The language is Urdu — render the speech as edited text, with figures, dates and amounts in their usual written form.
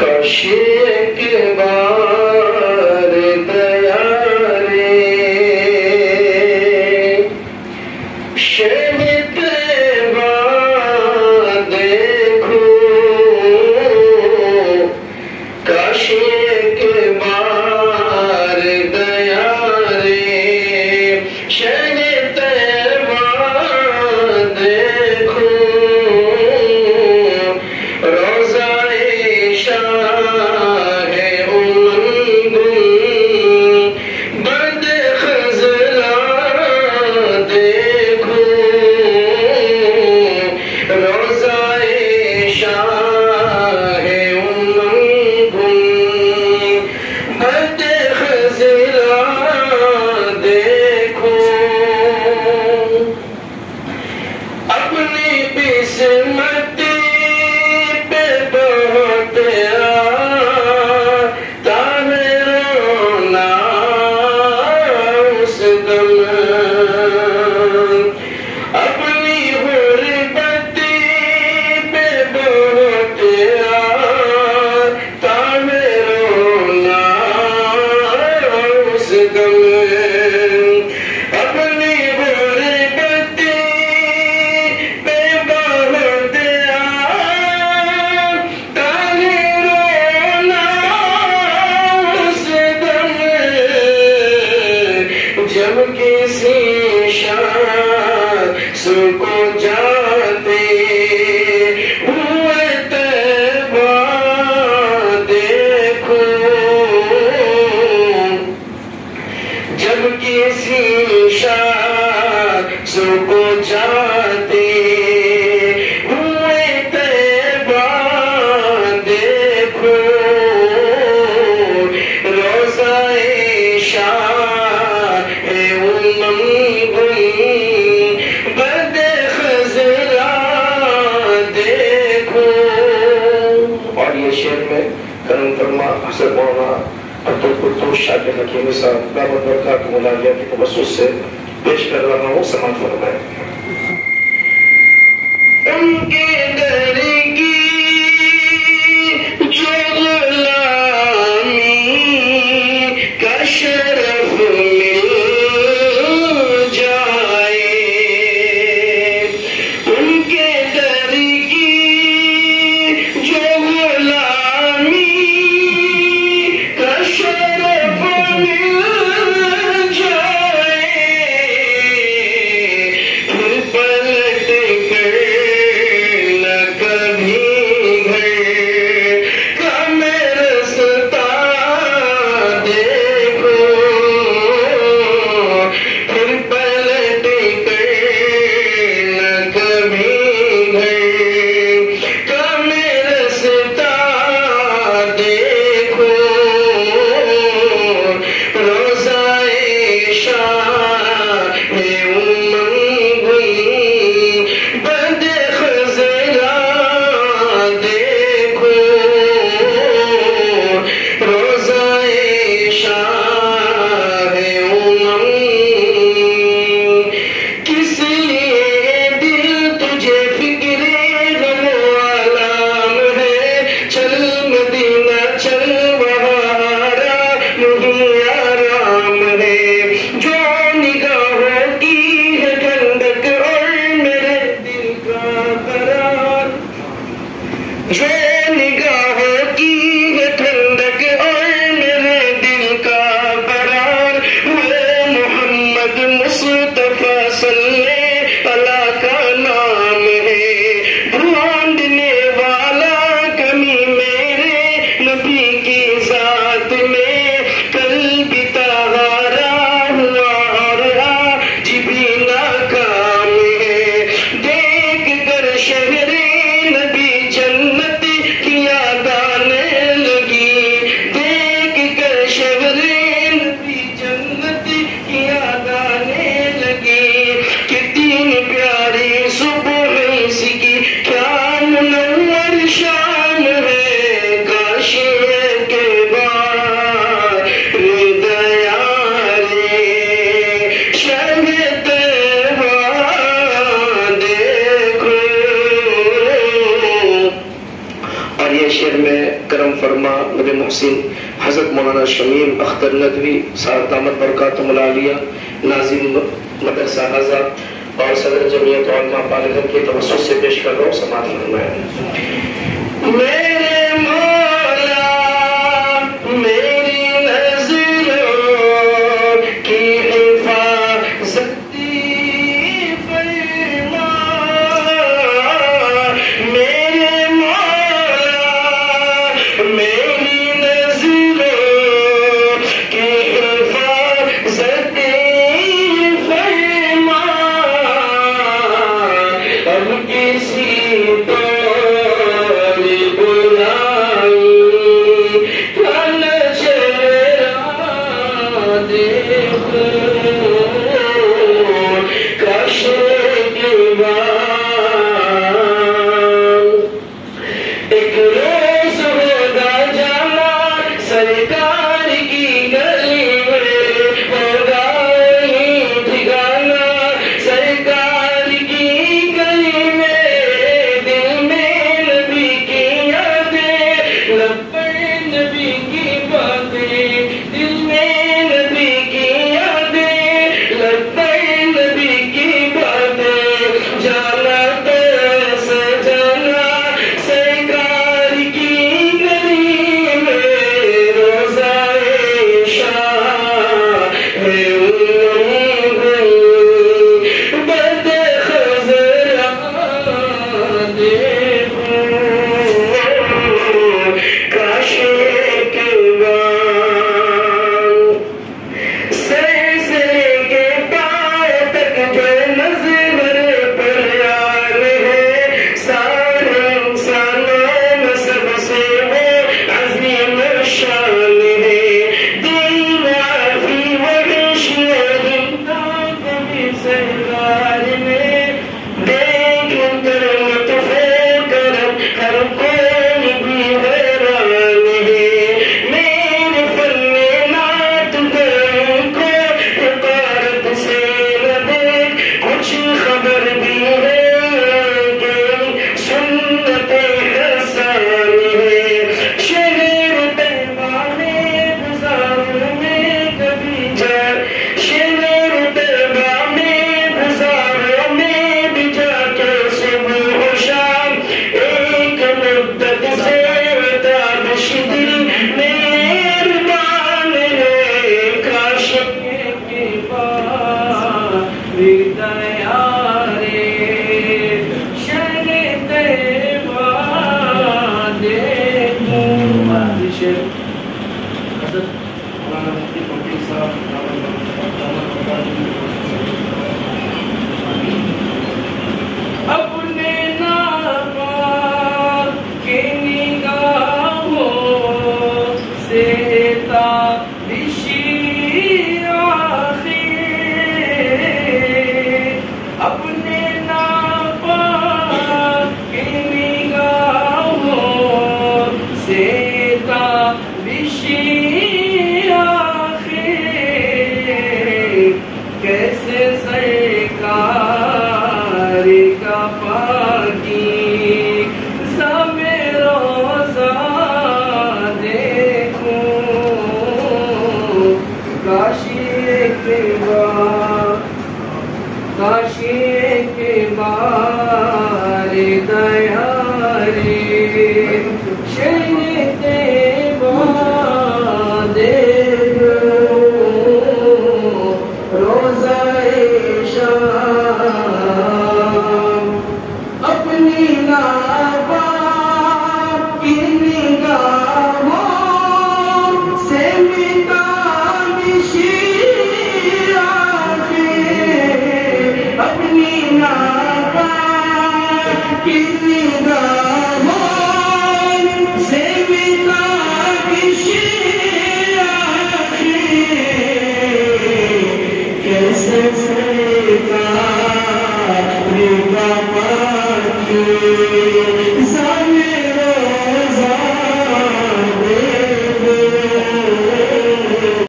کاش ایک بار دیا رے شہر طیبہ دیکھو کاش ایک بار دیا رے شہر طیبہ دیکھو روزہ شاہ امن بد خزلہ دیکھو روزہ شاہ امن بد خزلہ دیکھو اپنی قسمت پہ بہت آتا ہے رونا اس دم اپنی غربت پہ بہت آتا ہے رونا اس دم اپنی غربت پہ بہت آتا ہے رونا اس دم جب کسی شخص کو جاتے ہوئے طیبہ دیکھو جب کسی شخص کو جاتے ہوئے طیبہ دیکھو روزہ شاہ امم بد خزلہ دیکھو اور یہ شعر میں کرم فرما حضرت مولانا عبدالقدوس شاکر حکیمی صاحب دعوت برکات مولانا کی توسط سے پیش کر رہا ہوں سماعت فرمائیں ان کے در کی جو غلامی کا شرف مل جائے ان کے در کی جو غلامی کا شرف مل جائے پھر مولانا شمیم اختر ندوی صاحب دامت برکاتہم العالیہ ناظم مدرسہ آزاد اور صدر جمعیت علماء پالگن کے توسط سے پیش کر رہا ہوں، سماعت فرمائیں۔ میرے